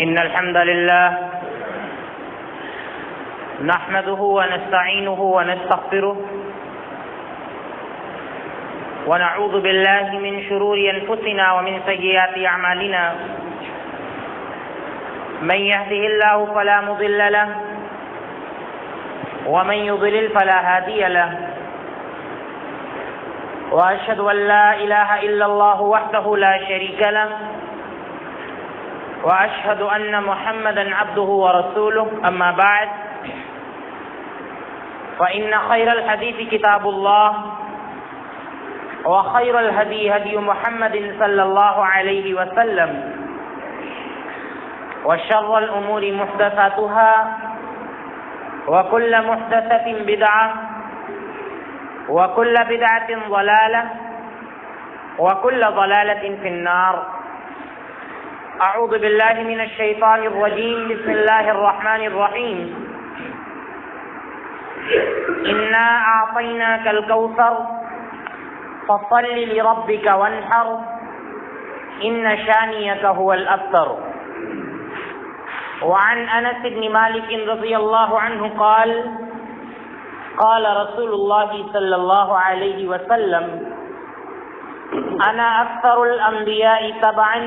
إن الحمد لله نحمده ونستعينه ونستغفره ونعوذ بالله من شرور أنفسنا ومن سيئات أعمالنا من يهده الله فلا مضل له ومن يضلل فلا هادي له وأشهد أن لا إله إلا الله وحده لا شريك له وأشهد أن محمدا عبده ورسوله أما بعد فإن خير الحديث كتاب الله وخير الهدي هدي محمد صلى الله عليه وسلم وشر الأمور محدثاتها وكل محدثة بدعة وكل بدعة ضلالة وكل ضلالة في النار. أعوذ بالله من الشيطان الرجيم. بسم الله الرحمن الرحيم. إنا أعطيناك الكوثر فصل لربك وانحر إن شانئك هو الأبتر. وعن أنس بن مالك رضي الله عنه قال قال رسول الله صلى الله عليه وسلم أنا أكثر الأنبياء تبعا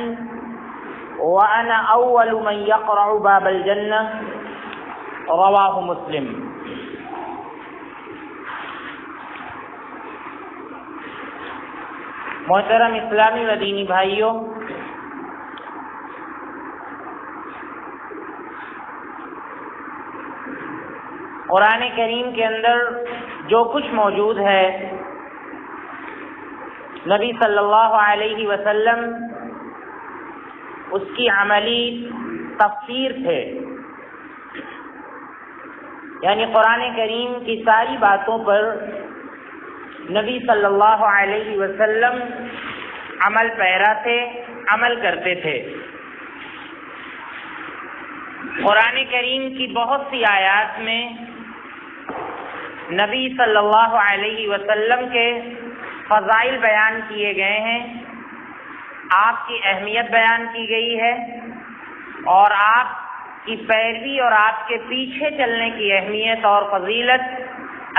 وأنا أول من يقرع باب الجنة. رواہ مسلم. محترم اسلامی و دینی بھائیوں، قرآن کریم کے اندر جو کچھ موجود ہے نبی صلی اللہ علیہ وسلم اس کی عملی تفسیر تھے، یعنی قرآن کریم کی ساری باتوں پر نبی صلی اللہ علیہ وسلم عمل پیرا تھے، عمل کرتے تھے. قرآن کریم کی بہت سی آیات میں نبی صلی اللہ علیہ وسلم کے فضائل بیان کیے گئے ہیں، آپ کی اہمیت بیان کی گئی ہے، اور آپ کی پیروی اور آپ کے پیچھے چلنے کی اہمیت اور فضیلت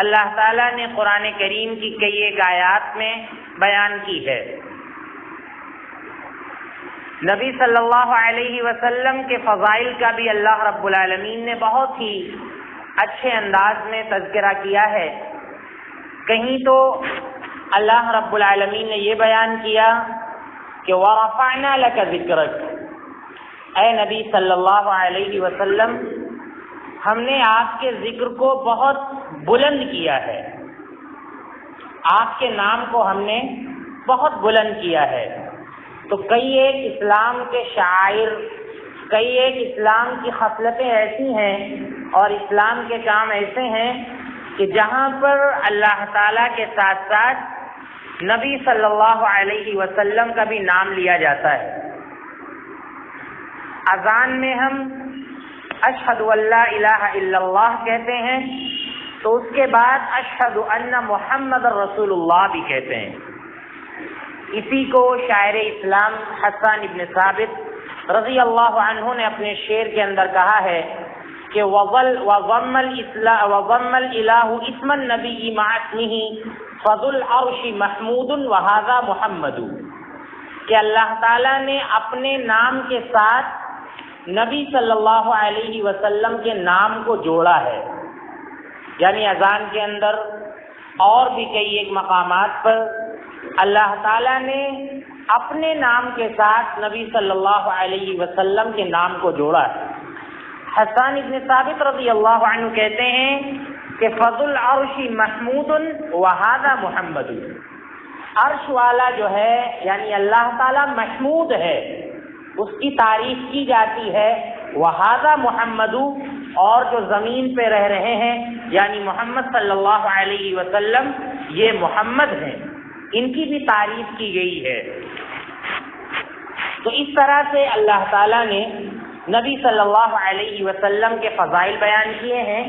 اللہ تعالیٰ نے قرآن کریم کی کئی ایک آیات میں بیان کی ہے. نبی صلی اللہ علیہ وسلم کے فضائل کا بھی اللہ رب العالمین نے بہت ہی اچھے انداز میں تذکرہ کیا ہے. کہیں تو اللہ رب العالمین نے یہ بیان کیا کہ وَرَفَعْنَا لَكَ ذِكْرَكَ، اے نبی صلی اللہ علیہ وسلم ہم نے آپ کے ذکر کو بہت بلند کیا ہے، آپ کے نام کو ہم نے بہت بلند کیا ہے. تو کئی ایک اسلام کے شعائر، کئی ایک اسلام کی خصلتیں ایسی ہیں اور اسلام کے کام ایسے ہیں کہ جہاں پر اللہ تعالیٰ کے ساتھ ساتھ نبی صلی اللہ علیہ وسلم کا بھی نام لیا جاتا ہے. اذان میں ہم اشہد ان لا الہ الا اللہ کہتے ہیں تو اس کے بعد اشہد ان محمد رسول اللہ بھی کہتے ہیں. اسی کو شاعر اسلام حسان ابن ثابت رضی اللہ عنہ نے اپنے شعر کے اندر کہا ہے کہ وَضَمَّ الْإِلَٰهُ اسْمَ النَّبِيِّ مَعَ اسْمِهِ فَذُو الْعَرْشِ مَحْمُودٌ وَهَٰذَا مُحَمَّدٌ، کہ اللہ تعالیٰ نے اپنے نام کے ساتھ نبی صلی اللہ علیہ وسلم کے نام کو جوڑا ہے. یعنی اذان کے اندر اور بھی کئی ایک مقامات پر اللہ تعالیٰ نے اپنے نام کے ساتھ نبی صلی اللہ علیہ وسلم کے نام کو جوڑا ہے. حسان ابن ثابت رضی اللہ عنہ کہتے ہیں کہ فضل العرش محمود وہذا محمد، عرش والا جو ہے یعنی اللہ تعالیٰ محمود ہے، اس کی تعریف کی جاتی ہے. وہذا محمد، اور جو زمین پہ رہ رہے ہیں یعنی محمد صلی اللہ علیہ وسلم یہ محمد ہیں، ان کی بھی تعریف کی گئی ہے. تو اس طرح سے اللہ تعالیٰ نے نبی صلی اللہ علیہ وسلم کے فضائل بیان کیے ہیں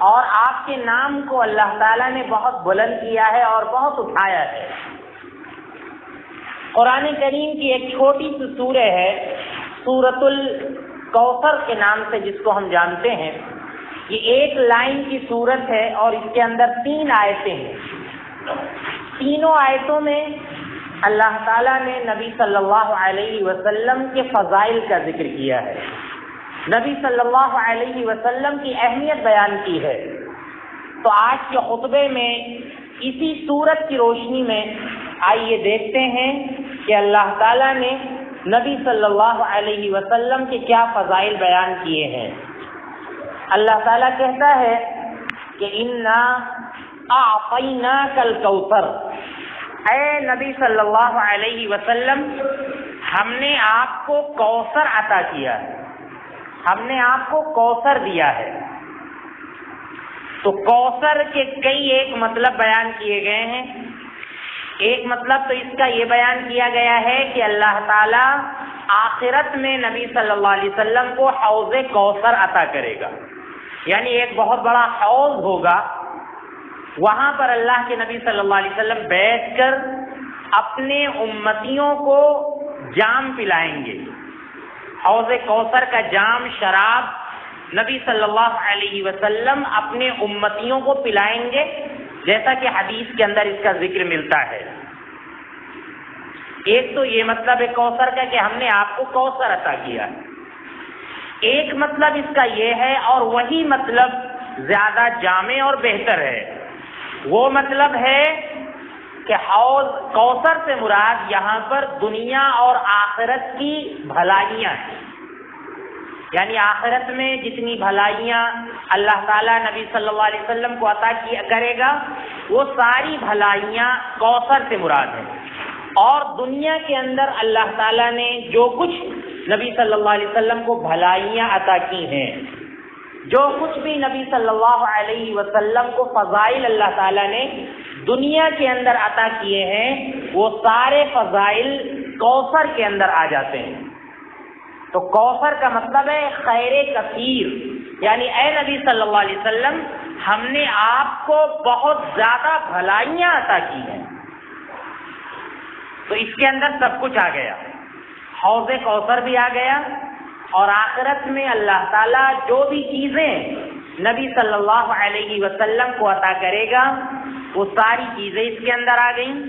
اور آپ کے نام کو اللہ تعالیٰ نے بہت بلند کیا ہے اور بہت اٹھایا ہے. قرآن کریم کی ایک چھوٹی سی سورہ ہے سورۃ کوثر کے نام سے جس کو ہم جانتے ہیں، یہ ایک لائن کی صورت ہے اور اس کے اندر 3 آیتیں ہیں۔ تینوں آیتوں میں اللہ تعالیٰ نے نبی صلی اللہ علیہ وسلم کے فضائل کا ذکر کیا ہے، نبی صلی اللہ علیہ وسلم کی اہمیت بیان کی ہے۔ تو آج کے خطبے میں اسی صورت کی روشنی میں آئیے دیکھتے ہیں کہ اللہ تعالیٰ نے نبی صلی اللہ علیہ وسلم کے کیا فضائل بیان کیے ہیں۔ اللہ تعالیٰ کہتا ہے کہ اِنَّا أَعْطَيْنَاكَ الْكَوْثَرَ، اے نبی صلی اللہ علیہ وسلم، ہم نے آپ کو کوثر عطا کیا ہے، ہم نے آپ کو کوثر دیا ہے۔ تو کوثر کے کئی ایک مطلب بیان کیے گئے ہیں۔ ایک مطلب تو اس کا یہ بیان کیا گیا ہے کہ اللہ تعالیٰ آخرت میں نبی صلی اللہ علیہ وسلم کو حوض کوثر عطا کرے گا، یعنی ایک بہت بڑا حوض ہوگا، وہاں پر اللہ کے نبی صلی اللہ علیہ وسلم بیٹھ کر اپنے امتیوں کو جام پلائیں گے۔ حوض کوثر کا جام، شراب، نبی صلی اللہ علیہ وسلم اپنے امتیوں کو پلائیں گے، جیسا کہ حدیث کے اندر اس کا ذکر ملتا ہے۔ ایک تو یہ مطلب ہے کوثر کا کہ ہم نے آپ کو کوثر عطا کیا ہے۔ ایک مطلب اس کا یہ ہے، اور وہی مطلب زیادہ جامع اور بہتر ہے، وہ مطلب ہے کہ حوض کوثر سے مراد یہاں پر دنیا اور آخرت کی بھلائیاں ہیں، یعنی آخرت میں جتنی بھلائیاں اللہ تعالیٰ نبی صلی اللہ علیہ وسلم کو عطا کرے گا، وہ ساری بھلائیاں کوثر سے مراد ہیں۔ اور دنیا کے اندر اللہ تعالیٰ نے جو کچھ نبی صلی اللہ علیہ وسلم کو بھلائیاں عطا کی ہیں، جو کچھ بھی نبی صلی اللہ علیہ وسلم کو فضائل اللہ تعالیٰ نے دنیا کے اندر عطا کیے ہیں، وہ سارے فضائل کوثر کے اندر آ جاتے ہیں۔ تو کوثر کا مطلب ہے خیر کثیر، یعنی اے نبی صلی اللہ علیہ وسلم، ہم نے آپ کو بہت زیادہ بھلائیاں عطا کی ہیں۔ تو اس کے اندر سب کچھ آ گیا، حوض کوثر بھی آ گیا، اور آخرت میں اللہ تعالیٰ جو بھی چیزیں نبی صلی اللہ علیہ وسلم کو عطا کرے گا، وہ ساری چیزیں اس کے اندر آ گئیں۔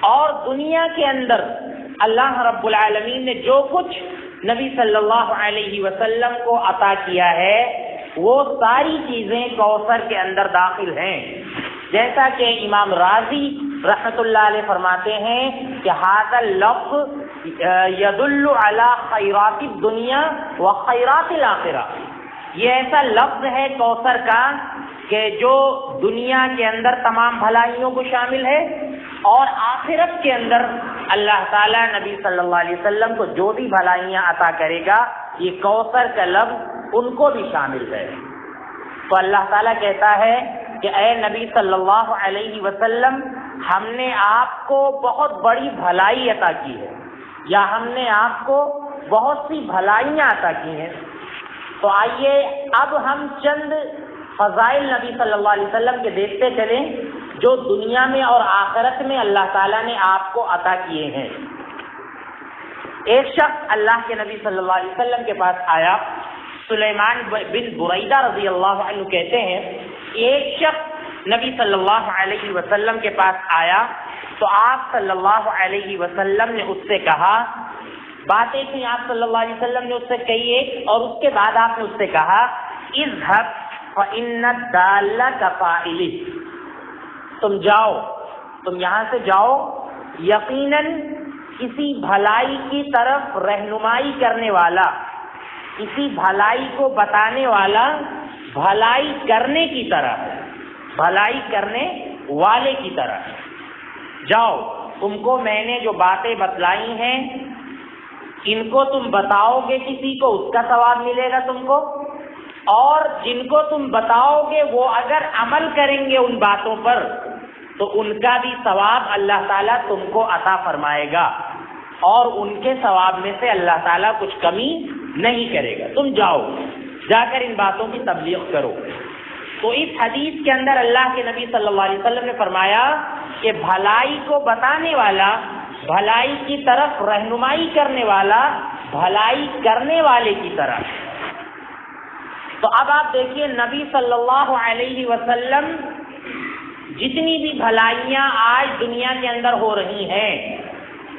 اور دنیا کے اندر اللہ رب العالمین نے جو کچھ نبی صلی اللہ علیہ وسلم کو عطا کیا ہے، وہ ساری چیزیں کوثر کے اندر داخل ہیں۔ جیسا کہ امام راضی رحمۃ اللہ علیہ فرماتے ہیں کہ ھذا اللفظ یدل علی خیرات الدنیا و خیرات الآخرہ، یہ ایسا لفظ ہے کوثر کا کہ جو دنیا کے اندر تمام بھلائیوں کو شامل ہے، اور آخرت کے اندر اللہ تعالیٰ نبی صلی اللہ علیہ وسلم کو جو بھی بھلائیاں عطا کرے گا، یہ کوثر کا لفظ ان کو بھی شامل ہے۔ تو اللہ تعالیٰ کہتا ہے کہ اے نبی صلی اللہ علیہ وسلم، ہم نے آپ کو بہت بڑی بھلائی عطا کی ہے، یا ہم نے آپ کو بہت سی بھلائیاں عطا کی ہیں۔ تو آئیے اب ہم چند فضائل نبی صلی اللہ علیہ وسلم کے دیکھتے چلیں، جو دنیا میں اور آخرت میں اللہ تعالیٰ نے آپ کو عطا کیے ہیں۔ ایک شخص اللہ کے نبی صلی اللہ علیہ وسلم کے پاس آیا، سلیمان بن بریدہ رضی اللہ عنہ کہتے ہیں، ایک شخص نبی صلی اللہ علیہ وسلم کے پاس آیا تو آپ صلی اللہ علیہ وسلم نے اس سے کہا، باتیں تھیں آپ صلی اللہ علیہ وسلم نے اس سے کہی ایک، اور اس کے بعد آپ نے اس سے کہا اذهب فإن الدال كفاعله، تم جاؤ، تم یہاں سے جاؤ، یقیناً کسی بھلائی کی طرف رہنمائی کرنے والا، کسی بھلائی کو بتانے والا بھلائی کرنے کی طرح، بھلائی کرنے والے کی طرح جاؤ، تم کو میں نے جو باتیں بتلائی ہیں ان کو تم بتاؤ گے کسی کو، اس کا ثواب ملے گا تم کو، اور جن کو تم بتاؤ گے وہ اگر عمل کریں گے ان باتوں پر تو ان کا بھی ثواب اللہ تعالیٰ تم کو عطا فرمائے گا، اور ان کے ثواب میں سے اللہ تعالیٰ کچھ کمی نہیں کرے گا۔ تم جاؤ، جا کر ان باتوں کی تبلیغ کرو۔ تو اس حدیث کے اندر اللہ کے نبی صلی اللہ علیہ وسلم نے فرمایا کہ بھلائی کو بتانے والا، بھلائی کی طرف رہنمائی کرنے والا، بھلائی کرنے والے کی طرح۔ تو اب آپ دیکھیے نبی صلی اللہ علیہ وسلم جتنی بھی بھلائیاں آج دنیا کے اندر ہو رہی ہیں،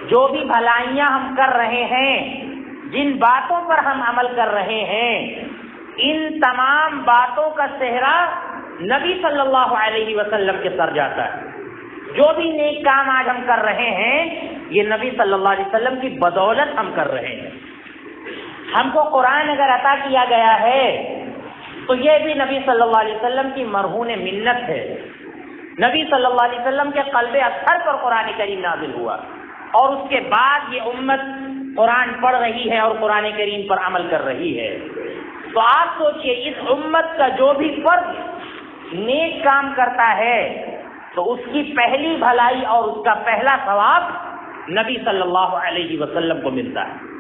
جو بھی بھلائیاں ہم کر رہے ہیں، جن باتوں پر ہم عمل کر رہے ہیں، ان تمام باتوں کا صحرا نبی صلی اللہ علیہ وسلم کے سر جاتا ہے۔ جو بھی نیک کام آج ہم کر رہے ہیں، یہ نبی صلی اللہ علیہ وسلم کی بدولت ہم کر رہے ہیں۔ ہم کو قرآن اگر عطا کیا گیا ہے تو یہ بھی نبی صلی اللہ علیہ وسلم کی مرہون منت ہے۔ نبی صلی اللہ علیہ وسلم کے قلب اطہر پر قرآن کریم نازل ہوا، اور اس کے بعد یہ امت قرآن پڑھ رہی ہے اور قرآن کریم پر عمل کر رہی ہے۔ تو آپ سوچئے اس امت کا جو بھی فرد نیک کام کرتا ہے تو اس کی پہلی بھلائی اور اس کا پہلا ثواب نبی صلی اللہ علیہ وسلم کو ملتا ہے،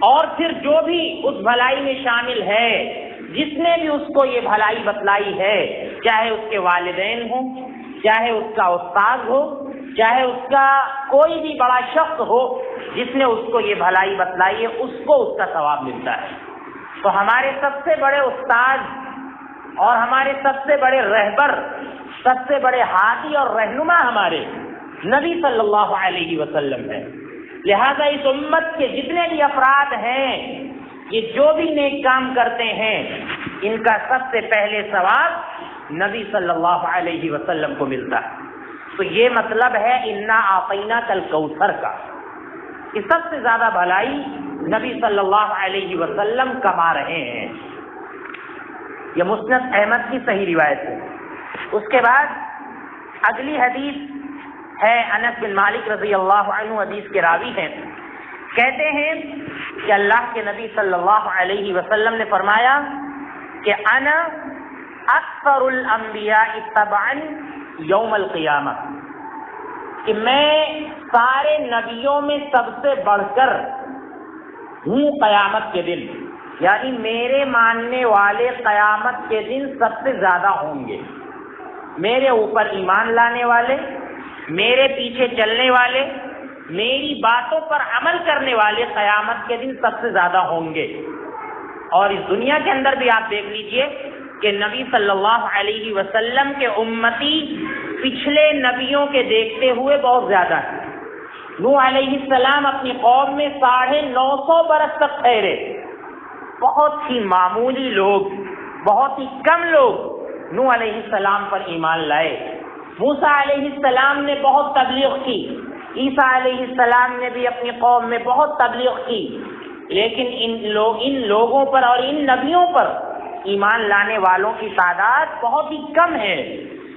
اور پھر جو بھی اس بھلائی میں شامل ہے، جس نے بھی اس کو یہ بھلائی بتلائی ہے، چاہے اس کے والدین ہوں، چاہے اس کا استاد ہو، چاہے اس کا کوئی بھی بڑا شخص ہو، جس نے اس کو یہ بھلائی بتلائی ہے، اس کو اس کا ثواب ملتا ہے۔ تو ہمارے سب سے بڑے استاد اور ہمارے سب سے بڑے رہبر، سب سے بڑے ہادی اور رہنما ہمارے نبی صلی اللہ علیہ وسلم ہیں۔ لہذا اس امت کے جتنے بھی افراد ہیں، یہ جو بھی نیک کام کرتے ہیں، ان کا سب سے پہلے ثواب نبی صلی اللہ علیہ وسلم کو ملتا ہے۔ تو یہ مطلب ہے انا اعطیناک الکوثر کا، کہ سب سے زیادہ بھلائی نبی صلی اللہ علیہ وسلم کما رہے ہیں۔ یہ مسند احمد کی صحیح روایت ہے۔ اس کے بعد اگلی حدیث ہے انس بن مالک رضی اللہ عنہ، حدیث کے راوی ہیں، کہتے ہیں کہ اللہ کے نبی صلی اللہ علیہ وسلم نے فرمایا کہ انا اکثر الانبیاء تبعا یوم القیامہ، کہ میں سارے نبیوں میں سب سے بڑھ کر ہوں قیامت کے دن، یعنی میرے ماننے والے قیامت کے دن سب سے زیادہ ہوں گے۔ میرے اوپر ایمان لانے والے، میرے پیچھے چلنے والے، میری باتوں پر عمل کرنے والے قیامت کے دن سب سے زیادہ ہوں گے۔ اور اس دنیا کے اندر بھی آپ دیکھ لیجئے کہ نبی صلی اللہ علیہ وسلم کے امتی پچھلے نبیوں کے دیکھتے ہوئے بہت زیادہ ہیں۔ نوح علیہ السلام اپنی قوم میں 950 برس تک ٹھہرے، بہت ہی معمولی لوگ، بہت ہی کم لوگ نوح علیہ السلام پر ایمان لائے۔ موسیٰ علیہ السلام نے بہت تبلیغ کی، عیسیٰ علیہ السلام نے بھی اپنی قوم میں بہت تبلیغ کی، لیکن ان لوگوں پر اور ان نبیوں پر ایمان لانے والوں کی تعداد بہت ہی کم ہے۔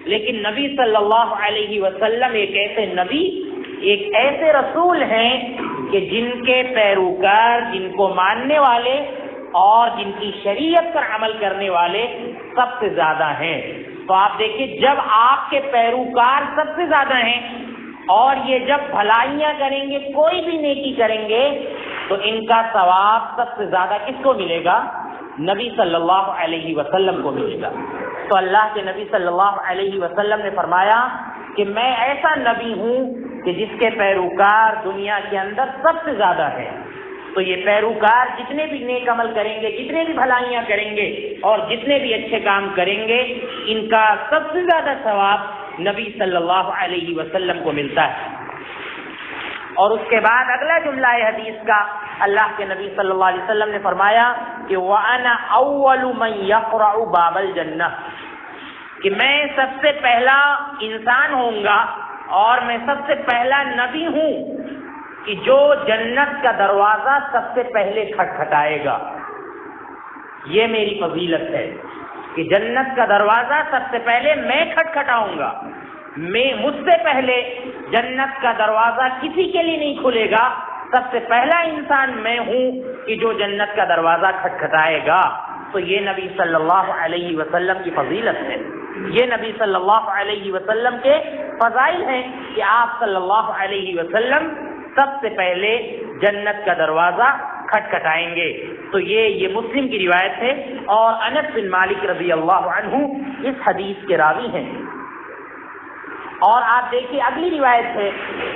لیکن نبی صلی اللہ علیہ وسلم ایک ایسے نبی، ایک ایسے رسول ہیں کہ جن کے پیروکار، جن کو ماننے والے اور جن کی شریعت پر عمل کرنے والے سب سے زیادہ ہیں۔ تو آپ دیکھیں، جب آپ کے پیروکار سب سے زیادہ ہیں اور یہ جب بھلائیاں کریں گے، کوئی بھی نیکی کریں گے، تو ان کا ثواب سب سے زیادہ کس کو ملے گا؟ نبی صلی اللہ علیہ وسلم کو ملے گا۔ تو اللہ کے نبی صلی اللہ علیہ وسلم نے فرمایا کہ میں ایسا نبی ہوں کہ جس کے پیروکار دنیا کے اندر سب سے زیادہ ہیں۔ تو یہ پیروکار جتنے بھی نیک عمل کریں گے، جتنے بھی بھلائیاں کریں گے اور جتنے بھی اچھے کام کریں گے، ان کا سب سے زیادہ ثواب نبی صلی اللہ علیہ وسلم کو ملتا ہے۔ اور اس کے بعد اگلا جملہ حدیث کا اللہ کے نبی صلی اللہ علیہ وسلم نے فرمایا کہ وَأَنَا أَوَّلُ مَنْ يَقْرَعُ بَابَ الْجَنَّةِ، کہ میں سب سے پہلا انسان ہوں گا اور میں سب سے پہلا نبی ہوں کہ جو جنت کا دروازہ سب سے پہلے کھٹکھٹائے گا۔ یہ میری فضیلت ہے کہ جنت کا دروازہ سب سے پہلے میں کھٹکھٹاؤں گا۔ مجھ سے پہلے جنت کا دروازہ کسی کے لیے نہیں کھلے گا، سب سے پہلا انسان میں ہوں کہ جو جنت کا دروازہ کھٹکھٹائے گا۔ تو یہ نبی صلی اللہ علیہ وسلم کی فضیلت ہے، یہ نبی صلی اللہ علیہ وسلم کے فضائل ہیں کہ آپ صلی اللہ علیہ وسلم سب سے پہلے جنت کا دروازہ کھٹکھٹائیں گے۔ تو یہ مسلم کی روایت ہے، اور انس بن مالک رضی اللہ عنہ اس حدیث کے راوی ہیں۔ اور آپ دیکھیے اگلی روایت ہے،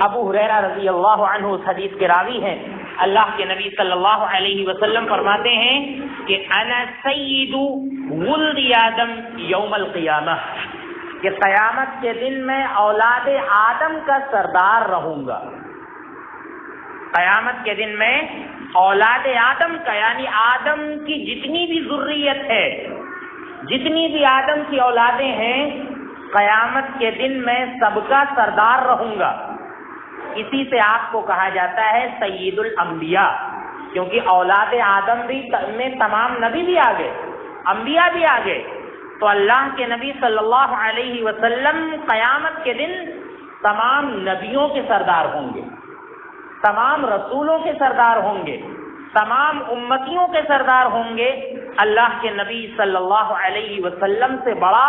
ابو ہریرہ رضی اللہ عنہ اس حدیث کے راوی ہیں اللہ کے نبی صلی اللہ علیہ وسلم فرماتے ہیں کہ انا سید ولد آدم یوم القیامہ، کہ قیامت کے دن میں اولاد آدم کا سردار رہوں گا. قیامت کے دن میں اولاد آدم کا، یعنی آدم کی جتنی بھی ذریت ہے، جتنی بھی آدم کی اولادیں ہیں، قیامت کے دن میں سب کا سردار رہوں گا. اسی سے آپ کو کہا جاتا ہے سید الانبیاء، کیونکہ اولاد آدم بھی میں تمام نبی بھی آ گئے، انبیاء بھی آ گئے. تو اللہ کے نبی صلی اللہ علیہ وسلم قیامت کے دن تمام نبیوں کے سردار ہوں گے، تمام رسولوں کے سردار ہوں گے، تمام امتیوں کے سردار ہوں گے. اللہ کے نبی صلی اللہ علیہ وسلم سے بڑا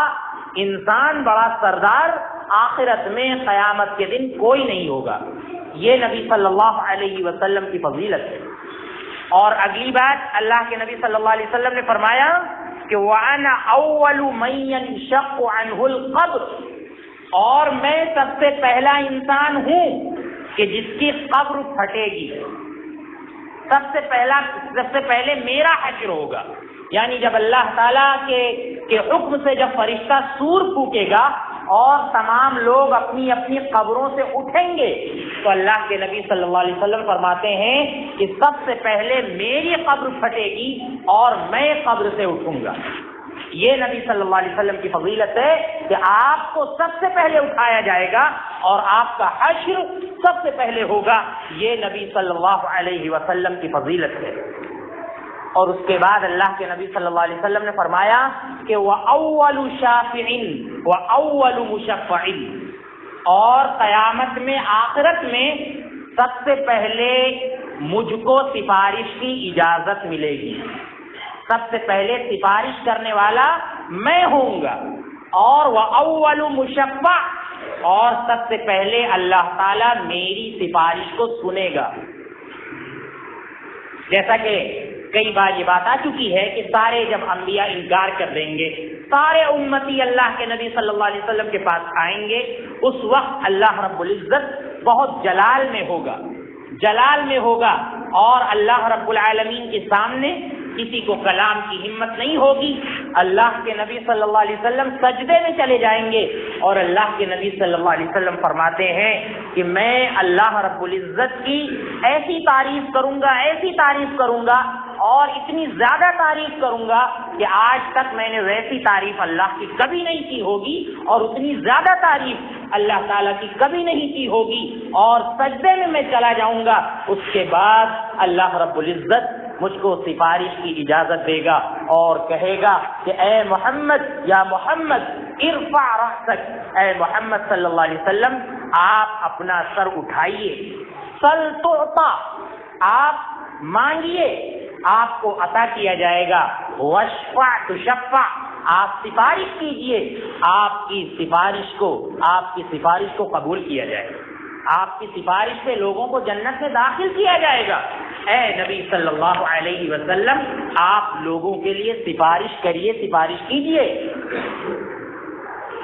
انسان، بڑا سردار آخرت میں قیامت کے دن کوئی نہیں ہوگا. یہ نبی صلی اللہ علیہ وسلم کی فضیلت ہے. اور اگلی بات اللہ کے نبی صلی اللہ علیہ وسلم نے فرمایا کہ وَأَنَا أَوَّلُ مَن يَنشَقُّ عَنْهُ الْقَبْرُ، اور میں سب سے پہلا انسان ہوں کہ جس کی قبر پھٹے گی. سب سے پہلے میرا حشر ہوگا. یعنی جب اللہ تعالیٰ کے حکم سے جب فرشتہ سور پھونکے گا اور تمام لوگ اپنی اپنی قبروں سے اٹھیں گے، تو اللہ کے نبی صلی اللہ علیہ وسلم فرماتے ہیں کہ سب سے پہلے میری قبر پھٹے گی اور میں قبر سے اٹھوں گا. یہ نبی صلی اللہ علیہ وسلم کی فضیلت ہے کہ آپ کو سب سے پہلے اٹھایا جائے گا اور آپ کا حشر سب سے پہلے ہوگا. یہ نبی صلی اللہ علیہ وسلم کی فضیلت ہے. اور اس کے بعد اللہ کے نبی صلی اللہ علیہ وسلم نے فرمایا کہ وَأَوَّلُ شَافِعٍ وَأَوَّلُ مُشَفَّعٍ، اور قیامت میں، آخرت میں سب سے پہلے مجھ کو سفارش کی اجازت ملے گی. سب سے پہلے سفارش کرنے والا میں ہوں گا. اور وَأَوَّلُ مُشَفَّعٍ، اور سب سے پہلے اللہ تعالیٰ میری سفارش کو سنے گا. جیسا کہ کئی بار یہ بات آ چکی ہے کہ سارے جب انبیاء انکار کر دیں گے، سارے امتی اللہ کے نبی صلی اللہ علیہ وسلم کے پاس آئیں گے، اس وقت اللہ رب العزت بہت جلال میں ہوگا اور اللہ رب العالمین کے سامنے کسی کو کلام کی ہمت نہیں ہوگی. اللہ کے نبی صلی اللہ علیہ وسلم سجدے میں چلے جائیں گے اور اللہ کے نبی صلی اللہ علیہ وسلم فرماتے ہیں کہ میں اللہ رب العزت کی ایسی تعریف کروں گا اور اتنی زیادہ تعریف کروں گا کہ آج تک میں نے ویسی تعریف اللہ کی کبھی نہیں کی ہوگی اور اتنی زیادہ تعریف اللہ تعالیٰ کی کبھی نہیں کی ہوگی. اور سجدے میں چلا جاؤں گا. اس کے بعد اللہ رب العزت مجھ کو سفارش کی اجازت دے گا اور کہے گا کہ اے محمد، یا محمد ارفع رأسک، اے محمد صلی اللہ علیہ وسلم آپ اپنا سر اٹھائیے. سل تعطا، آپ مانگیے آپ کو عطا کیا جائے گا. واشفع تشفع، آپ سفارش کیجئے آپ کی سفارش کو قبول کیا جائے گا. آپ کی سفارش سے لوگوں کو جنت میں داخل کیا جائے گا. اے نبی صلی اللہ علیہ وسلم آپ لوگوں کے لیے سفارش کریے، سفارش کیجئے.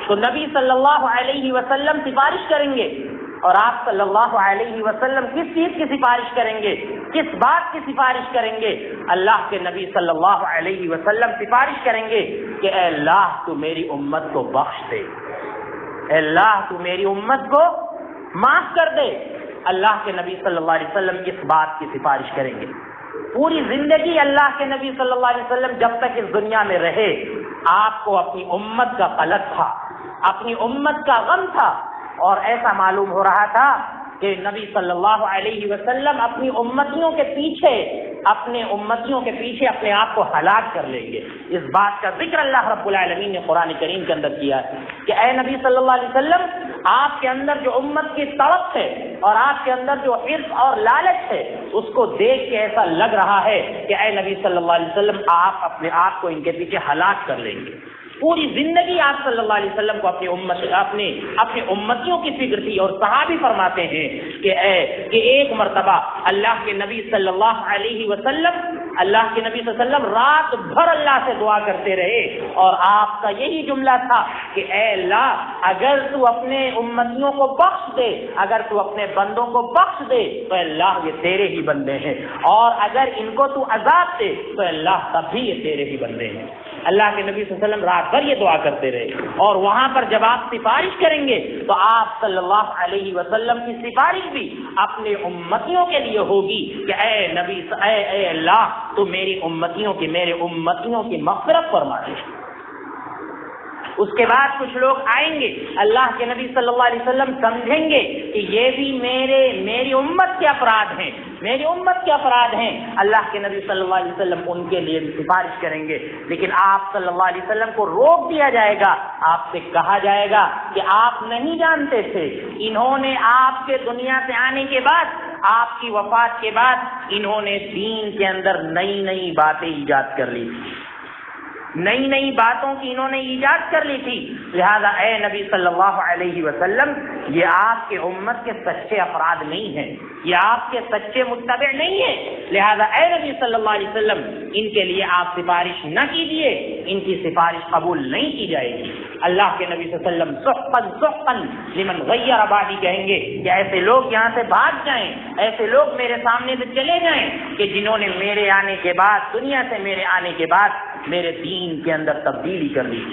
تو نبی صلی اللہ علیہ وسلم سفارش کریں گے. اور آپ صلی اللہ علیہ وسلم کس چیز کی سفارش کریں گے، کس بات کی سفارش کریں گے؟ اللہ کے نبی صلی اللہ علیہ وسلم سفارش کریں گے کہ اے اللہ تو میری امت کو بخش دے، اے اللہ تو میری امت کو معاف کر دے. اللہ کے نبی صلی اللہ علیہ وسلم اس بات کی سفارش کریں گے. پوری زندگی اللہ کے نبی صلی اللہ علیہ وسلم جب تک اس دنیا میں رہے، آپ کو اپنی امت کا قلق تھا، اپنی امت کا غم تھا، اور ایسا معلوم ہو رہا تھا کہ نبی صلی اللہ علیہ وسلم اپنی امتیوں کے پیچھے اپنے آپ کو ہلاک کر لیں گے. اس بات کا ذکر اللہ رب العالمین نے قرآن کریم کے اندر کیا ہے کہ اے نبی صلی اللہ علیہ وسلم آپ کے اندر جو امت کی تڑپ ہے اور آپ کے اندر جو حرص اور لالچ ہے، اس کو دیکھ کے ایسا لگ رہا ہے کہ اے نبی صلی اللہ علیہ وسلم آپ اپنے آپ کو ان کے پیچھے ہلاک کر لیں گے. پوری زندگی آپ صلی اللہ علیہ وسلم کو اپنے امتیوں کی فکر تھی. اور صحابی فرماتے ہیں کہ ایک مرتبہ اللہ کے نبی صلی اللہ علیہ وسلم اللہ کے نبی صلی اللہ علیہ وسلم رات بھر اللہ سے دعا کرتے رہے اور آپ کا یہی جملہ تھا کہ اے اللہ اگر تو اپنے امتیوں کو بخش دے، اگر تو اپنے بندوں کو بخش دے تو اللہ یہ تیرے ہی بندے ہیں، اور اگر ان کو تو عذاب دے تو اللہ تب بھی یہ تیرے ہی بندے ہیں۔ اللہ کے نبی صلی اللہ علیہ وسلم رات بھر یہ دعا کرتے رہے، اور وہاں پر جب آپ سفارش کریں گے تو آپ صلی اللہ علیہ وسلم کی سفارش بھی اپنے امتیوں کے لیے ہوگی کہ اے نبی اے اللہ تو میری امتیوں کی میرے امتیوں کی مغفرت فرما دے۔ اس کے بعد کچھ لوگ آئیں گے، اللہ کے نبی صلی اللہ علیہ وسلم سمجھیں گے کہ یہ بھی میری امت کے افراد ہیں، میری امت کے افراد ہیں، اللہ کے نبی صلی اللہ علیہ وسلم ان کے لیے سفارش کریں گے، لیکن آپ صلی اللہ علیہ وسلم کو روک دیا جائے گا، آپ سے کہا جائے گا کہ آپ نہیں جانتے تھے، انہوں نے آپ کے دنیا سے آنے کے بعد، آپ کی وفات کے بعد انہوں نے دین کے اندر نئی نئی باتیں ایجاد کر لی تھی، نئی نئی باتوں کی انہوں نے ایجاد کر لی تھی، لہذا اے نبی صلی اللہ علیہ وسلم یہ آپ کے امت کے سچے افراد نہیں ہیں، یہ آپ کے سچے متبع نہیں ہیں، لہذا اے نبی صلی اللہ علیہ وسلم ان کے لیے آپ سفارش نہ کیجیے، ان کی سفارش قبول نہیں کی جائے گی۔ اللہ کے نبی صلی اللہ علیہ وسلم سحقاً سحقاً لمن غیر بعدی کہیں گے کہ ایسے لوگ یہاں سے بھاگ جائیں، ایسے لوگ میرے سامنے سے چلے جائیں کہ جنہوں نے میرے آنے کے بعد، دنیا سے میرے آنے کے بعد میرے دین کے اندر تبدیلی کر لی۔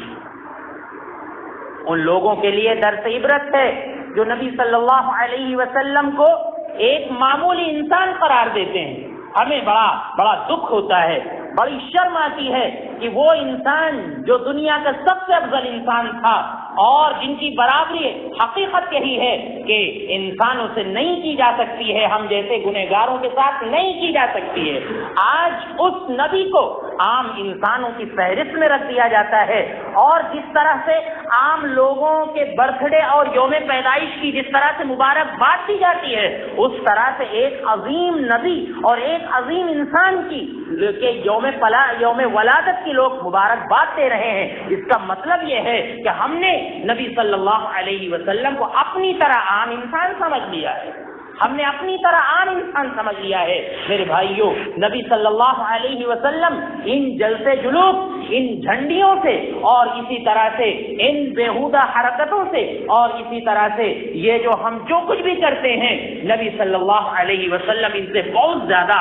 ان لوگوں کے لیے درس عبرت ہے جو نبی صلی اللہ علیہ وسلم کو ایک معمولی انسان قرار دیتے ہیں۔ ہمیں بڑا دکھ ہوتا ہے، بڑی شرم آتی ہے کہ وہ انسان جو دنیا کا سب سے افضل انسان تھا اور جن کی برابری حقیقت یہی ہے کہ انسانوں سے نہیں کی جا سکتی ہے، ہم جیسے گنہگاروں کے ساتھ نہیں کی جا سکتی ہے، آج اس نبی کو عام انسانوں کی فہرست میں رکھ دیا جاتا ہے، اور جس طرح سے عام لوگوں کے برتھ ڈے اور یوم پیدائش کی جس طرح سے مبارکباد دی جاتی ہے، اس طرح سے ایک عظیم نبی اور ایک عظیم انسان کی کہ یوم ولادت کی لوگ مبارکباد دے رہے ہیں۔ اس کا مطلب یہ ہے کہ ہم نے نبی صلی اللہ علیہ وسلم کو اپنی طرح عام انسان سمجھ لیا ہے، ہم نے اپنی طرح عام انسان سمجھ لیا ہے۔ میرے بھائیوں، نبی صلی اللہ علیہ وسلم ان جلسے جلوس، ان جھنڈیوں سے اور اسی طرح سے ان بیہودہ حرکتوں سے اور اسی طرح سے یہ جو ہم جو کچھ بھی کرتے ہیں، نبی صلی اللہ علیہ وسلم ان سے بہت زیادہ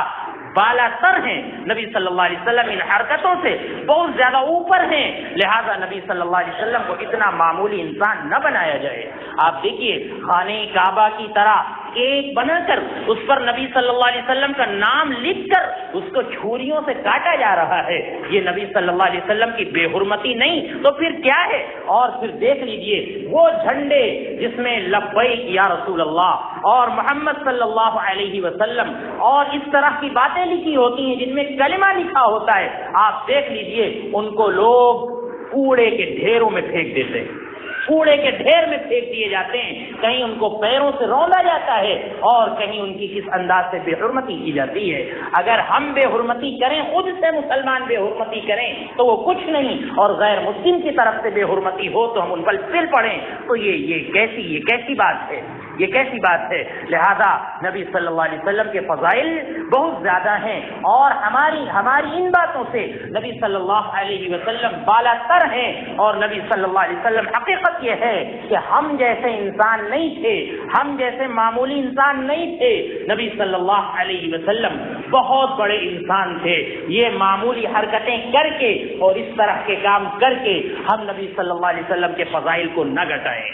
بالا تر ہیں، نبی صلی اللہ علیہ وسلم ان حرکتوں سے بہت زیادہ اوپر ہیں، لہذا نبی صلی اللہ علیہ وسلم کو اتنا معمولی انسان نہ بنایا جائے۔ آپ دیکھیے خانہ کعبہ کی طرح ایک بنا کر اس پر نبی صلی اللہ علیہ وسلم کا نام لکھ کر اس کو چھریوں سے کاٹا جا رہا ہے، یہ نبی صلی اللہ علیہ وسلم کی بے حرمتی نہیں تو پھر کیا ہے؟ اور پھر دیکھ لیجئے وہ جھنڈے جس میں لبیک یا رسول اللہ اور محمد صلی اللہ علیہ وسلم اور اس طرح کی باتیں لکھی ہوتی ہیں جن میں کلمہ لکھا ہوتا ہے، آپ دیکھ لیجئے ان کو لوگ کوڑے کے ڈھیروں میں پھینک دیتے ہیں، کوڑے کے ڈھیر میں پھینک دیے جاتے ہیں، کہیں ان کو پیروں سے روندا جاتا ہے اور کہیں ان کی کس انداز سے بے حرمتی کی جاتی ہے۔ اگر ہم بے حرمتی کریں، خود سے مسلمان بے حرمتی کریں تو وہ کچھ نہیں، اور غیر مسلم کی طرف سے بے حرمتی ہو تو ہم ان پر پل پڑیں تو یہ کیسی بات ہے، یہ کیسی بات ہے؟ لہذا نبی صلی اللہ علیہ وسلم کے فضائل بہت زیادہ ہیں، اور ہماری ان باتوں سے نبی صلی اللہ علیہ وسلم بالا تر ہیں، اور نبی صلی اللہ علیہ وسلم حقیقت یہ ہے کہ ہم جیسے انسان نہیں تھے، ہم جیسے معمولی انسان نہیں تھے، نبی صلی اللہ علیہ وسلم بہت بڑے انسان تھے۔ یہ معمولی حرکتیں کر کے اور اس طرح کے کام کر کے ہم نبی صلی اللہ علیہ وسلم کے فضائل کو نہ گھٹائیں۔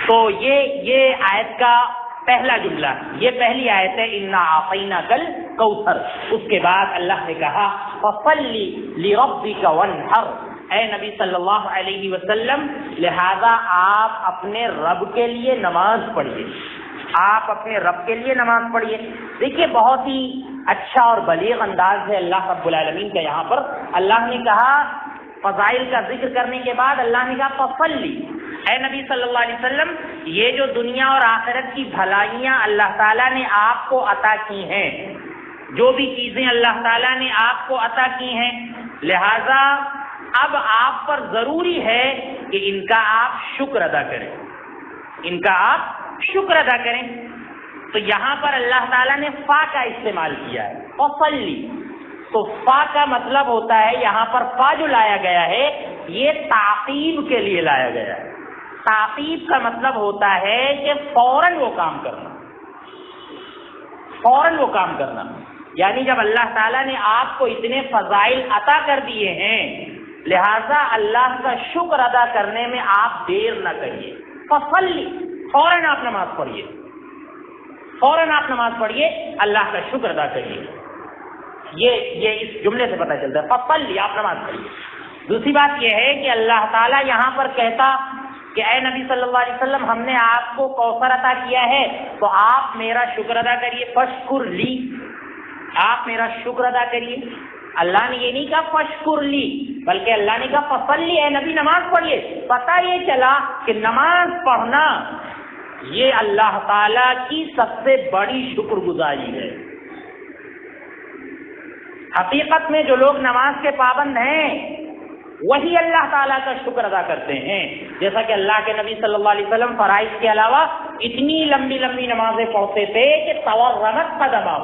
تو یہ آیت کا پہلا جملہ، یہ پہلی آیت ہے اِنَّا أَعْطَيْنَاكَ الْكَوْثَرَ۔ اس کے بعد اللہ نے کہا فَصَلِّ لِرَبِّكَ وَانْحَرْ، اے نبی صلی اللہ علیہ وسلم لہذا آپ اپنے رب کے لیے نماز پڑھیے، آپ اپنے رب کے لیے نماز پڑھیے۔ دیکھیے بہت ہی اچھا اور بلیغ انداز ہے اللہ رب العالمین کا۔ یہاں پر اللہ نے کہا فضائل کا ذکر کرنے کے بعد اللہ نے کہا فصلی، اے نبی صلی اللہ علیہ وسلم یہ جو دنیا اور آخرت کی بھلائیاں اللہ تعالیٰ نے آپ کو عطا کی ہیں، جو بھی چیزیں اللہ تعالیٰ نے آپ کو عطا کی ہیں، لہذا اب آپ پر ضروری ہے کہ ان کا آپ شکر ادا کریں، ان کا آپ شکر ادا کریں۔ تو یہاں پر اللہ تعالیٰ نے فا کا استعمال کیا ہے، فصلی، تو فا کا مطلب ہوتا ہے یہاں پر فا جو لایا گیا ہے یہ تعقیب کے لیے لایا گیا ہے۔ تعقیب کا مطلب ہوتا ہے کہ فوراً وہ کام کرنا، فوراً وہ کام کرنا، یعنی جب اللہ تعالیٰ نے آپ کو اتنے فضائل عطا کر دیے ہیں لہذا اللہ کا شکر ادا کرنے میں آپ دیر نہ کریے، فصلی، فوراً آپ نماز پڑھیے، فوراً آپ نماز پڑھیے، اللہ کا شکر ادا کریے۔ یہ اس جملے سے پتہ چلتا ہے، فصلی، آپ نماز پڑھیے۔ دوسری بات یہ ہے کہ اللہ تعالیٰ یہاں پر کہتا کہ اے نبی صلی اللہ علیہ وسلم ہم نے آپ کو کوثر عطا کیا ہے تو آپ میرا شکر ادا کریے، فشکر لی، آپ میرا شکر ادا کریے۔ اللہ نے یہ نہیں کہا فشکر لی، بلکہ اللہ نے کہا فصلی، اے نبی نماز پڑھیے۔ پتہ یہ چلا کہ نماز پڑھنا یہ اللہ تعالیٰ کی سب سے بڑی شکر گزاری ہے۔ حقیقت میں جو لوگ نماز کے پابند ہیں وہی اللہ تعالیٰ کا شکر ادا کرتے ہیں، جیسا کہ اللہ کے نبی صلی اللہ علیہ وسلم فرائض کے علاوہ اتنی لمبی لمبی نمازیں پڑھتے تھے کہ تورمت قدمہ،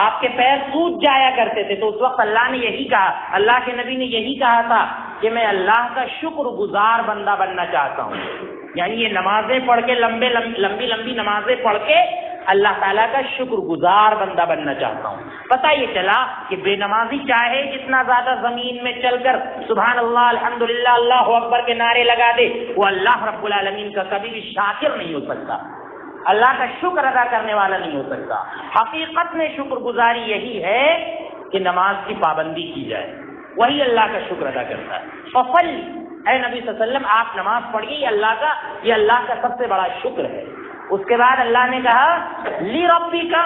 آپ کے پیر سوج جایا کرتے تھے۔ تو اس وقت اللہ نے یہی کہا، اللہ کے نبی نے یہی کہا تھا کہ میں اللہ کا شکر گزار بندہ بننا چاہتا ہوں، یعنی یہ نمازیں پڑھ کے لمبی لمبی نمازیں پڑھ کے اللہ تعالیٰ کا شکر گزار بندہ بننا چاہتا ہوں۔ پتہ یہ چلا کہ بے نمازی چاہے جتنا زیادہ زمین میں چل کر سبحان اللہ الحمدللہ اللہ اکبر کے نعرے لگا دے، وہ اللہ رب العالمین کا کبھی بھی شاکر نہیں ہو سکتا، اللہ کا شکر ادا کرنے والا نہیں ہو سکتا۔ حقیقت میں شکر گزاری یہی ہے کہ نماز کی پابندی کی جائے، وہی اللہ کا شکر ادا کرتا ہے۔ فصلی، اے نبی صلی اللہ علیہ وسلم آپ نماز پڑھیے، یہ اللہ کا سب سے بڑا شکر ہے۔ اس کے بعد اللہ نے کہا لی ربی کا،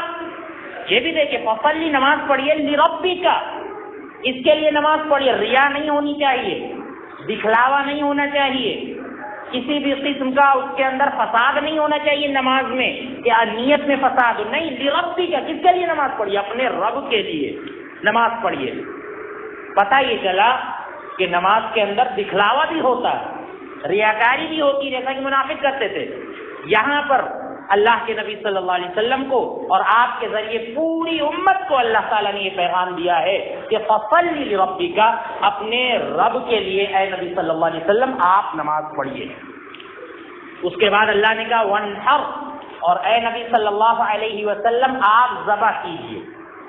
یہ بھی دیکھیں فصلی، نماز پڑھیے لی ربی کا، اس کے لیے نماز پڑھیے، ریا نہیں ہونی چاہیے، دکھلاوا نہیں ہونا چاہیے، کسی بھی قسم کا اس کے اندر فساد نہیں ہونا چاہیے نماز میں کہ نیت میں فساد ہو، نہیں، لی ربی کا، کس کے لیے نماز پڑھیے؟ اپنے رب کے لیے نماز پڑھیے۔ پتہ یہ چلا کہ نماز کے اندر دکھلاوا بھی ہوتا ہے، ریاکاری بھی ہوتی، جیسا کہ منافق کرتے تھے۔ یہاں پر اللہ کے نبی صلی اللہ علیہ وسلم کو اور آپ کے ذریعے پوری امت کو اللہ تعالیٰ نے یہ پیغام دیا ہے کہ فصلی لربک، اپنے رب کے لیے اے نبی صلی اللہ علیہ وسلم آپ نماز پڑھیے۔ اس کے بعد اللہ نے کہا وانحر، اور اے نبی صلی اللہ علیہ وسلم آپ ذبح کیجیے،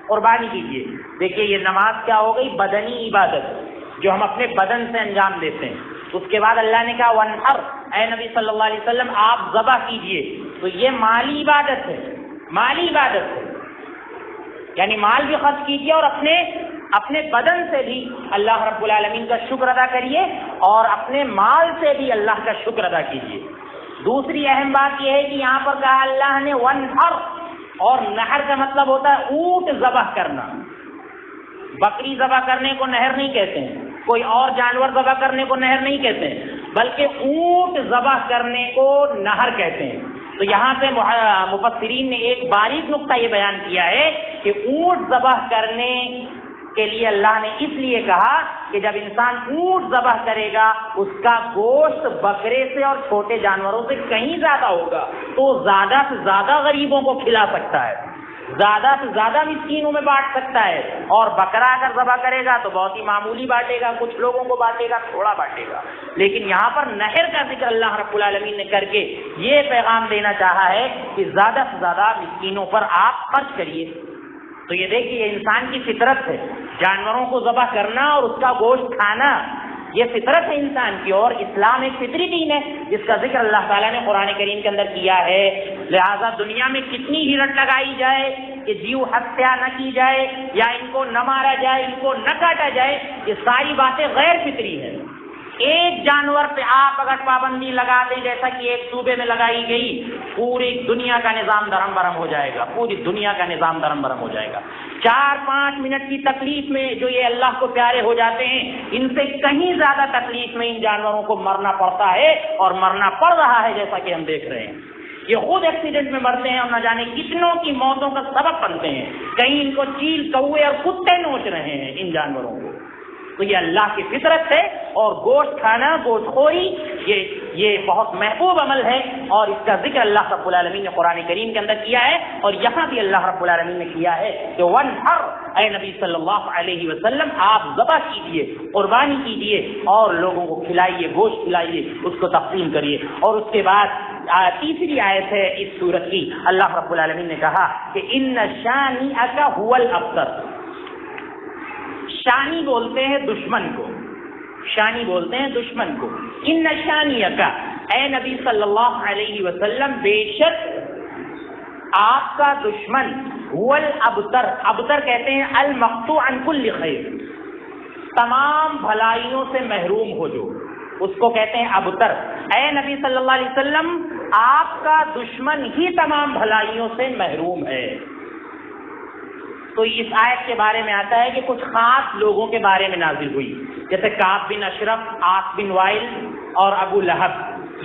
قربانی کیجیے۔ دیکھیے یہ نماز کیا ہو گئی؟ بدنی عبادت جو ہم اپنے بدن سے انجام دیتے ہیں۔ اس کے بعد اللہ نے کہا وانحر، اے نبی صلی اللہ علیہ وسلم آپ ذبح کیجیے، تو یہ مالی عبادت ہے، مالی عبادت ہے، یعنی مال بھی خرچ کیجیے اور اپنے بدن سے بھی اللہ رب العالمین کا شکر ادا کریے اور اپنے مال سے بھی اللہ کا شکر ادا کیجیے۔ دوسری اہم بات یہ ہے کہ یہاں پر کہا اللہ نے وانحر، اور نحر کا مطلب ہوتا ہے اونٹ ذبح کرنا۔ بکری ذبح کرنے کو نہر نہیں کہتے ہیں، کوئی اور جانور ذبح کرنے کو نہر نہیں کہتے ہیں، بلکہ اونٹ ذبح کرنے کو نہر کہتے ہیں۔ تو یہاں سے مفسرین نے ایک باریک نقطہ یہ بیان کیا ہے کہ اونٹ ذبح کرنے کے لیے اللہ نے اس لیے کہا کہ جب انسان اونٹ ذبح کرے گا اس کا گوشت بکرے سے اور چھوٹے جانوروں سے کہیں زیادہ ہوگا، تو زیادہ سے زیادہ غریبوں کو کھلا سکتا ہے، زیادہ سے زیادہ مسکینوں میں بانٹ سکتا ہے، اور بکرا اگر ذبح کرے گا تو بہت ہی معمولی بانٹے گا، کچھ لوگوں کو بانٹے گا، تھوڑا بانٹے گا۔ لیکن یہاں پر نہر کا ذکر اللہ رب العالمین نے کر کے یہ پیغام دینا چاہا ہے کہ زیادہ سے زیادہ مسکینوں پر آپ خرچ کریے۔ تو یہ دیکھیے یہ انسان کی فطرت ہے، جانوروں کو ذبح کرنا اور اس کا گوشت کھانا، یہ فطرت ہے انسان کی، اور اسلام ایک فطری دین ہے جس کا ذکر اللہ تعالیٰ نے قرآن کریم کے اندر کیا ہے۔ لہذا دنیا میں کتنی ہی رٹ لگائی جائے کہ جیو ہتیا نہ کی جائے یا ان کو نہ مارا جائے، ان کو نہ کاٹا جائے، یہ ساری باتیں غیر فطری ہیں۔ ایک جانور پہ آپ اگر پابندی لگا دیں جیسا کہ ایک صوبے میں لگائی گئی، پوری دنیا کا نظام درہم برہم ہو جائے گا، پوری دنیا کا نظام درہم برہم ہو جائے گا۔ 4-5 منٹ کی تکلیف میں جو یہ اللہ کو پیارے ہو جاتے ہیں، ان سے کہیں زیادہ تکلیف میں ان جانوروں کو مرنا پڑتا ہے اور مرنا پڑ رہا ہے، جیسا کہ ہم دیکھ رہے ہیں۔ یہ خود ایکسیڈنٹ میں مرتے ہیں اور نہ جانے کتنوں کی موتوں کا سبب بنتے ہیں، کہیں ان کو چیل، کوے اور کتے نوچ رہے ہیں ان جانوروں کو۔ تو یہ اللہ کی فطرت ہے، اور گوشت کھانا، گوشت خوری، یہ بہت محبوب عمل ہے اور اس کا ذکر اللہ رب العالمین نے قرآن کریم کے اندر کیا ہے، اور یہاں بھی اللہ رب العالمین نے کیا ہے کہ وَانْحَرْ، اے نبی صلی اللہ علیہ وسلم آپ ذبح کیجئے، قربانی کیجئے اور لوگوں کو کھلائیے، گوشت کھلائیے، اس کو تقسیم کریے۔ اور اس کے بعد تیسری آیت ہے اس سورت کی، اللہ رب العالمین نے کہا کہ اِنَّ شَانِئَكَ هُوَ الْأَبْتَرُ۔ شانی بولتے ہیں دشمن کو، شانی بولتے ہیں دشمن کو۔ اِنَّ شَانِئَكَ، اے نبی صلی اللہ علیہ وسلم بے شک آپ کا دشمن هُوَ الْأَبْتَرُ، ابتر کہتے ہیں المقطوع عن کل خیر، تمام بھلائیوں سے محروم ہو جو، اس کو کہتے ہیں ابتر۔ اے نبی صلی اللہ علیہ وسلم آپ کا دشمن ہی تمام بھلائیوں سے محروم ہے۔ تو اس آیت کے بارے میں آتا ہے کہ کچھ خاص لوگوں کے بارے میں نازل ہوئی، جیسے کعب بن اشرف، عاص بن وائل اور ابو لہب،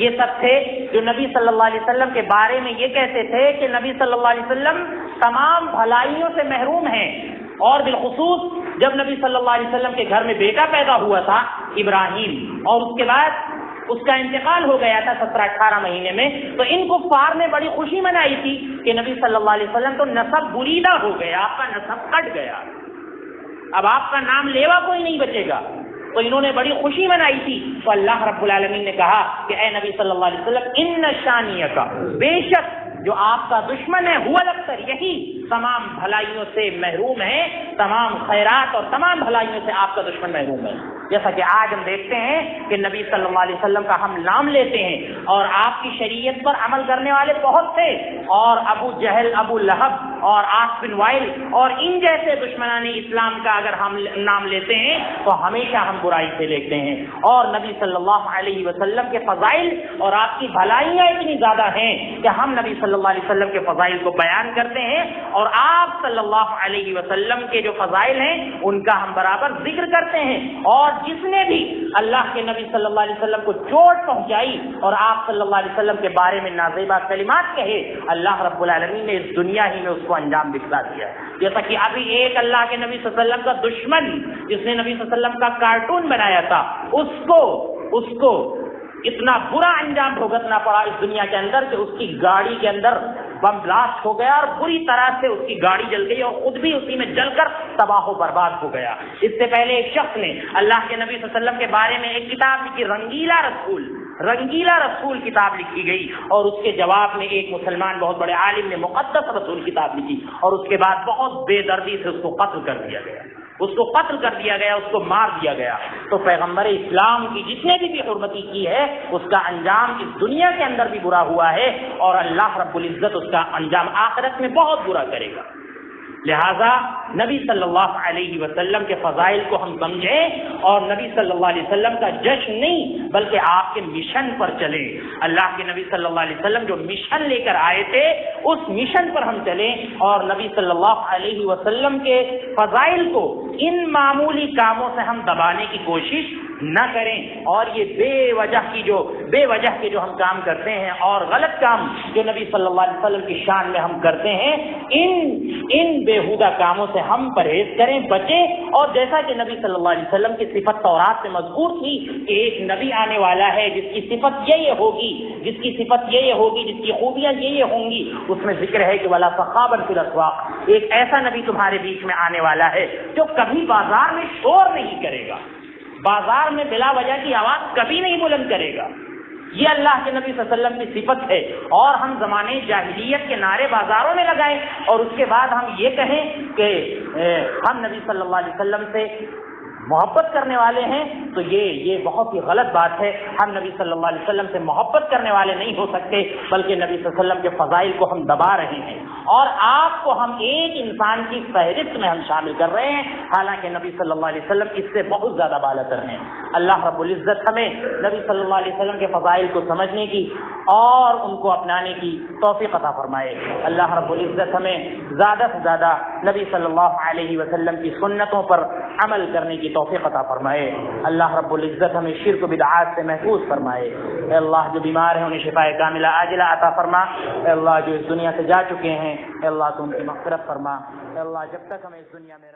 یہ سب تھے جو نبی صلی اللہ علیہ وسلم کے بارے میں یہ کہتے تھے کہ نبی صلی اللہ علیہ وسلم تمام بھلائیوں سے محروم ہیں۔ اور بالخصوص جب نبی صلی اللہ علیہ وسلم کے گھر میں بیٹا پیدا ہوا تھا ابراہیم، اور اس کے بعد اس کا انتقال ہو گیا تھا 17-18 مہینے میں، تو ان کفار نے بڑی خوشی منائی تھی کہ نبی صلی اللہ علیہ وسلم تو نسب بریدہ ہو گیا، آپ کا نسب کٹ گیا، اب آپ کا نام لیوا کوئی نہیں بچے گا، تو انہوں نے بڑی خوشی منائی تھی۔ تو اللہ رب العالمین نے کہا کہ اے نبی صلی اللہ علیہ وسلم ان شانیہ کا، بے شک جو آپ کا دشمن ہے هو الابتر، یہی تمام بھلائیوں سے محروم ہے، تمام خیرات اور تمام بھلائیوں سے آپ کا دشمن محروم ہے۔ جیسا کہ آج ہم دیکھتے ہیں کہ نبی صلی اللہ علیہ وسلم کا ہم نام لیتے ہیں اور آپ کی شریعت پر عمل کرنے والے بہت تھے، اور ابو جہل، ابو لہب اور عاص بن وائل اور ان جیسے دشمنان اسلام کا اگر ہم نام لیتے ہیں تو ہمیشہ ہم برائی سے لیتے ہیں۔ اور نبی صلی اللہ علیہ وسلم کے فضائل اور آپ کی بھلائیاں اتنی زیادہ ہیں کہ ہم نبی صلی اللہ علیہ وسلم کے فضائل کو بیان کرتے ہیں، اور آپ صلی اللہ علیہ وسلم کے جو فضائل ہیں ان کا ہم برابر ذکر کرتے ہیں۔ اور جس نے بھی اللہ کے نبی صلی اللہ علیہ وسلم کو چوٹ پہنچائی اور آپ صلی اللہ علیہ وسلم کے بارے میں نازیبا کلمات کہے، اللہ رب العالمین نے اس دنیا ہی میں اس کو انجام دکھلا دیا ہے۔ جیسا کہ ابھی ایک اللہ کے نبی صلی اللہ علیہ وسلم کا دشمن جس نے نبی صلی اللہ علیہ وسلم کا کارٹون بنایا تھا، اس کو اتنا برا انجام بھگتنا پڑا اس دنیا کے اندر کہ اس کی گاڑی کے اندر بم بلاسٹ ہو گیا اور بری طرح سے اس کی گاڑی جل گئی اور خود بھی اسی میں جل کر تباہ و برباد ہو گیا۔ اس سے پہلے ایک شخص نے اللہ کے نبی صلی اللہ علیہ وسلم کے بارے میں ایک کتاب لکھی، رنگیلا رسول کتاب لکھی گئی، اور اس کے جواب میں ایک مسلمان بہت بڑے عالم نے مقدس رسول کتاب لکھی، اور اس کے بعد بہت بے دردی سے اس کو قتل کر دیا گیا، اس کو مار دیا گیا۔ تو پیغمبر اسلام کی جتنے بھی حرمتی کی ہے اس کا انجام اس دنیا کے اندر بھی برا ہوا ہے، اور اللہ رب العزت اس کا انجام آخرت میں بہت برا کرے گا۔ لہذا نبی صلی اللہ علیہ وسلم کے فضائل کو ہم سمجھیں اور نبی صلی اللہ علیہ وسلم کا جشن نہیں بلکہ آپ کے مشن پر چلیں۔ اللہ کے نبی صلی اللہ علیہ وسلم جو مشن لے کر آئے تھے اس مشن پر ہم چلیں، اور نبی صلی اللہ علیہ وسلم کے فضائل کو ان معمولی کاموں سے ہم دبانے کی کوشش نہ کریں، اور یہ بے وجہ کے جو ہم کام کرتے ہیں اور غلط کام جو نبی صلی اللہ علیہ وسلم کی شان میں ہم کرتے ہیں، ان بےہودہ کاموں سے ہم پرہیز کریں، بچیں۔ اور جیسا کہ نبی صلی اللہ علیہ وسلم کی صفت تورات میں مذکور تھی کہ ایک نبی آنے والا ہے جس کی صفت یہ ہوگی، جس کی خوبیاں یہ ہوں گی، اس میں ذکر ہے کہ ولا صخابا فی الاسواق، ایک ایسا نبی تمہارے بیچ میں آنے والا ہے جو کبھی بازار میں شور نہیں کرے گا، بازار میں بلا وجہ کی آواز کبھی نہیں بلند کرے گا۔ یہ اللہ کے نبی صلی اللہ علیہ وسلم کی صفت ہے، اور ہم زمانے جاہلیت کے نعرے بازاروں میں لگائیں اور اس کے بعد ہم یہ کہیں کہ ہم نبی صلی اللہ علیہ وسلم سے محبت کرنے والے ہیں، تو یہ بہت ہی غلط بات ہے۔ ہم نبی صلی اللہ علیہ وسلم سے محبت کرنے والے نہیں ہو سکتے، بلکہ نبی صلی اللہ علیہ وسلم کے فضائل کو ہم دبا رہے ہیں، اور آپ کو ہم ایک انسان کی فہرست میں ہم شامل کر رہے ہیں، حالانکہ نبی صلی اللہ علیہ وسلم اس سے بہت زیادہ بالاتر ہیں۔ اللہ رب العزت ہمیں نبی صلی اللہ علیہ وسلم کے فضائل کو سمجھنے کی اور ان کو اپنانے کی توفیق عطا فرمائے۔ اللہ رب العزت ہمیں زیادہ سے زیادہ نبی صلی اللہ علیہ وسلم کی سنتوں پر عمل کرنے کی توفیق عطا فرمائے۔ اللہ رب العزت ہمیں شرک و بدعات سے محفوظ فرمائے۔ اے اللہ جو بیمار ہیں انہیں شفاء کاملہ عاجلہ عطا فرما۔ اے اللہ جو اس دنیا سے جا چکے ہیں، اے اللہ تو ان کی مغفرت فرما۔ اے اللہ جب تک ہمیں اس دنیا میں